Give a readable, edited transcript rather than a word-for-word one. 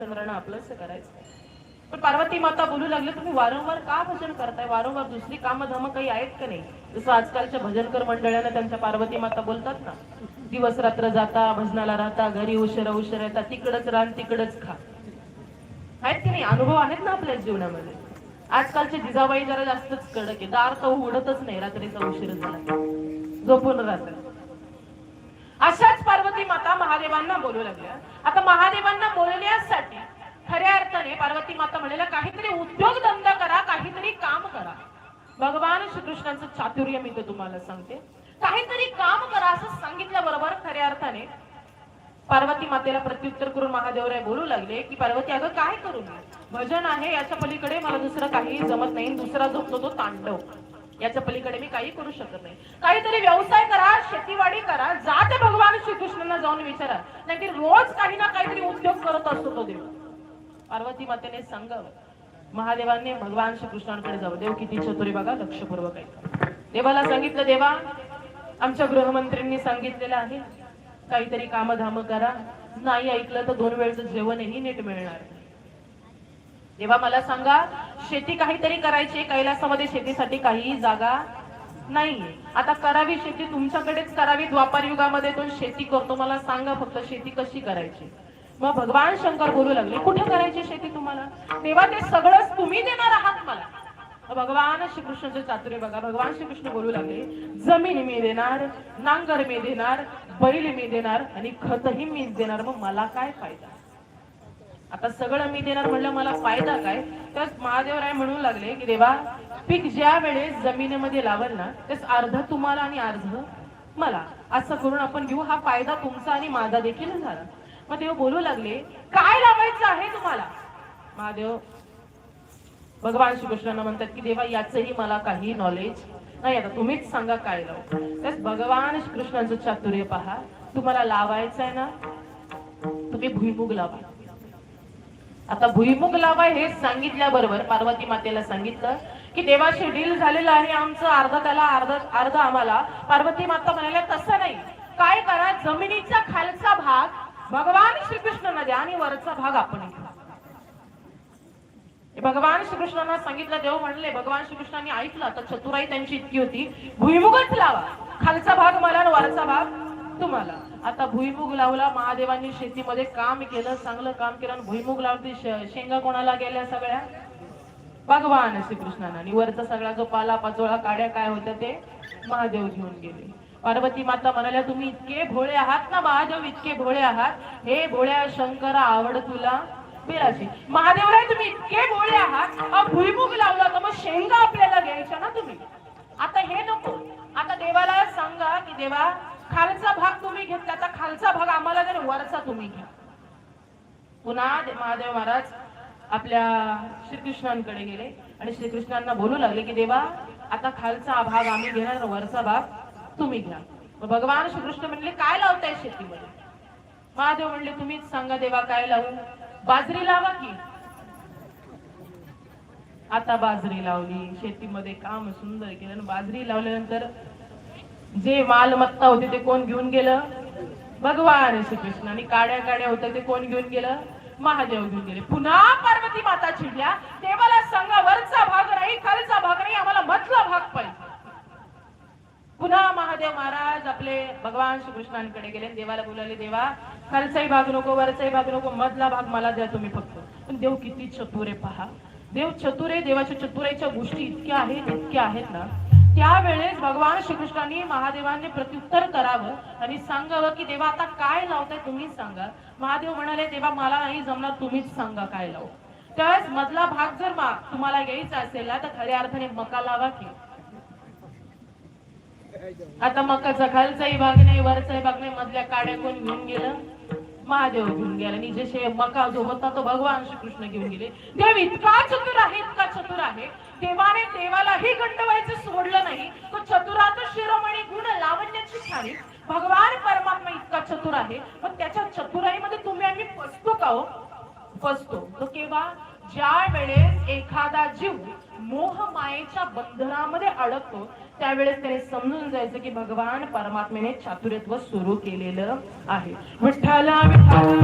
चंद्रानं आपलंच करायचं. पण पार्वती माता बोलू लागले, तुम्ही वारंवार का भजन करताय? वारंवार दुसरी कामधाम काही आहेत का नाही? जसं आजकालच्या भजनकर मंडळांना त्यांच्या पार्वती माता बोलतात ना, दिवस रात्र जाता भजनाला राहता, घरी उशिरा उशिरा येतात, तिकडच रान तिकडच खा. आहेत की नाही? अनुभव आहेत ना आपल्या जीवनामध्ये. आजकालचे जिजाबाई जरा जास्तच कडक आहे, दार तर उघडतच नाही रात्रीचा उशीर झाला, झोपून राहतात. अशाच पार्वती माता महादेवांना बोलू लागल्या. आता महादेवांना बोलण्यासाठी खऱ्या अर्थाने पार्वती माता म्हणाल्या, काहीतरी उद्योगधंदा करा, काहीतरी काम करा. भगवान श्रीकृष्णांचं चातुर्य मी ते तुम्हाला सांगते. काहीतरी काम करा असं सांगितल्याबरोबर खऱ्या अर्थाने पार्वती मातेला प्रत्युत्तर करून महादेवराय बोलू लागले की, पार्वती अगं काय करू मी? भजन आहे याच्या पलीकडे मला दुसरं काही जमत नाही. दुसरा झोपतो तो तांडव, याच्या पलीकडे मी काही करू शकत नाही. काहीतरी व्यवसाय करा, शेतीवाडी करा, जा ते भगवान श्रीकृष्णांना जाऊन विचारा. नाही रोज काही ना काहीतरी उद्योग करत असतो तो देव. पार्वती मातेने सांगावं. महादेवांनी भगवान श्रीकृष्णांकडे जावं. देव किती चतुरी बघा, लक्षपूर्वक ऐका. देवाला सांगितलं, देवा आमच्या गृहमंत्रींनी सांगितलेलं आहे काहीतरी कामधाम करा, नाही ऐकलं तर 2 वेळचं जेवणही नीट मिळणार. तेव्हा मला सांगा, शेती काहीतरी करायची, कैलासामध्ये शेतीसाठी काही जागा नाहीये. आता करावी शेती तुमच्याकडेच करावी. द्वापार युगामध्ये तो शेती करतो, मला सांगा फक्त शेती कशी करायची? मग भगवान शंकर बोलू लागले, कुठे करायची शेती तुम्हाला? तेव्हा ते सगळंच तुम्ही देणार आहात मला. भगवान श्रीकृष्णाचे चातुर्य बघा. भगवान श्रीकृष्ण बोलू लागले, जमीन मी देणार, नांगर मी देणार, बैल मी देणार आणि खतही मीच देणार. मग मला काय फायदा? आता सगळं मी देणार म्हणलं मला फायदा काय? तर महादेवराय म्हणू लागले की, देवा पीक ज्या वेळेस जमिनीमध्ये लावल ना, त्यास अर्ध तुम्हाला आणि अर्ध मला, असं करून आपण घेऊ. हा फायदा तुमचा आणि माझा देखील झाला. मग देव बोलू लागले, काय लावायचं आहे तुम्हाला? महादेव भगवान श्रीकृष्णांना म्हणतात की, देवा याचंही मला काही नॉलेज नाही, आता तुम्हीच सांगा काय लावू. त्यास भगवान श्रीकृष्णांचं चातुर्य पहा. तुम्हाला लावायचं आहे ना, तुम्ही भुईमुग लावा. आता भुईमुग लावा हे सांगितल्याबरोबर पार्वती मातेला सांगितलं की, देवाशी डील झालेलं आहे आमचं, अर्ध त्याला अर्ध आम्हाला. पार्वती माता म्हणाल्या, तसं नाही, काय करा, जमिनीचा खालचा भाग भगवान श्रीकृष्णांना द्या आणि वरचा भाग आपण घेऊ. भगवान श्रीकृष्णांना सांगितलं. देव म्हणले, भगवान श्रीकृष्णांनी ऐकलं. आता चतुराई त्यांची इतकी होती, भुईमुगच लावा, खालचा भाग मला आणि वरचा भाग तुम्हाला. आता भुईमुग लावला. महादेवांनी शेतीमध्ये काम केलं, चांगलं काम केलं आणि भुईमुग लावती. शेंगा कोणाला गेल्या? सगळ्या भगवान श्रीकृष्णांना. आणि वरचा सगळा जो पाला पाचोळा काड्या काय होत्या ते महादेव घेऊन गेले. पार्वती माता म्हणाल्या, तुम्ही इतके भोळे आहात ना महादेव, इतके भोळे आहात. हे भोळ्या शंकरा आवड तुला बिराची. महादेवराय तुम्ही इतके भोळे आहात, भुईमुग लावला तर मग शेंगा आपल्याला घ्यायच्या ना तुम्ही. आता हे नको. आता देवाला सांगा की, देवा खालचा भाग तुम्ही घेतला, आता खालचा भाग आम्हाला जर वरचा तुम्ही घ्या. पुन्हा महादेव महाराज आपल्या श्रीकृष्णांकडे गेले आणि श्रीकृष्णांना बोलू लागले की, देवा आता खालचा भाग आम्ही घेणार, वरचा भाग तुम्ही घ्या. भगवान श्रीकृष्ण म्हणले, काय लावताय शेतीमध्ये? महादेव म्हणले, तुम्हीच सांगा देवा काय लावू? बाजरी लावा की. आता बाजरी लावली, शेतीमध्ये काम सुंदर केलं आणि बाजरी लावल्यानंतर जे मालमत्ता होते ते कोण घेऊन गेलं? भगवान श्रीकृष्ण. आणि काड्या काड्या होत्या ते कोण घेऊन गेलं? महादेव घेऊन गेले. पुन्हा पार्वती माता चिडल्या, देवाला सांगा वरचा भाग नाही, खालचा भाग नाही, आम्हाला मधला भाग पाहिजे. पुन्हा महादेव महाराज आपले भगवान श्रीकृष्णांकडे गेले, देवाला बोलावले, देवा खालचाही भाग नको, वरचाही भाग नको, मधला भाग मला द्या तुम्ही फक्त. पण देव किती चतुर आहे पहा. देव चतुर आहे. देवाच्या चतुराईच्या गोष्टी इतक्या आहेत ना. त्यावेळेस भगवान श्रीकृष्णांनी महादेवांनी प्रत्युत्तर करावं आणि सांगावं की, देवा आता काय लावताय तुम्ही सांगा. महादेव म्हणाले, देवा मला नाही जमणार, तुम्हीच सांगा काय लावू. त्यावेळेस मधला भाग जर तुम्हाला घ्यायचा असेल ना, तर खऱ्या अर्थाने मका लावा की. आता मकाचा खालचाही भाग नाही, वरचाही भाग नाही, मधल्या काड्या कोण घेऊन गेलं? महादेव घेऊन गेला. आणि जसे मका जो होता तो भगवान श्रीकृष्ण घेऊन गेले. देव इतका चतुर आहे, इतका चतुर आहे. देवाने देवालाही गंडवायचं सोडलं नाही. तो चतुरात शिरोमणी गुण लावण्याची छाणी. भगवान परमात्मा इतका चतुर आहे, पण त्याच्या चतुराईमध्ये तुम्ही आम्ही फसतो का हो? फसतो. तो केव्हा? ज्या वेळेस एखादा जीव मोह मायेच्या बंधनामध्ये अडकतो त्यावेळेस त्याने समजून जायचं की भगवान परमात्म्याने चातुर्यत्व सुरू केलेलं आहे. विठ्ठला विठ्ठला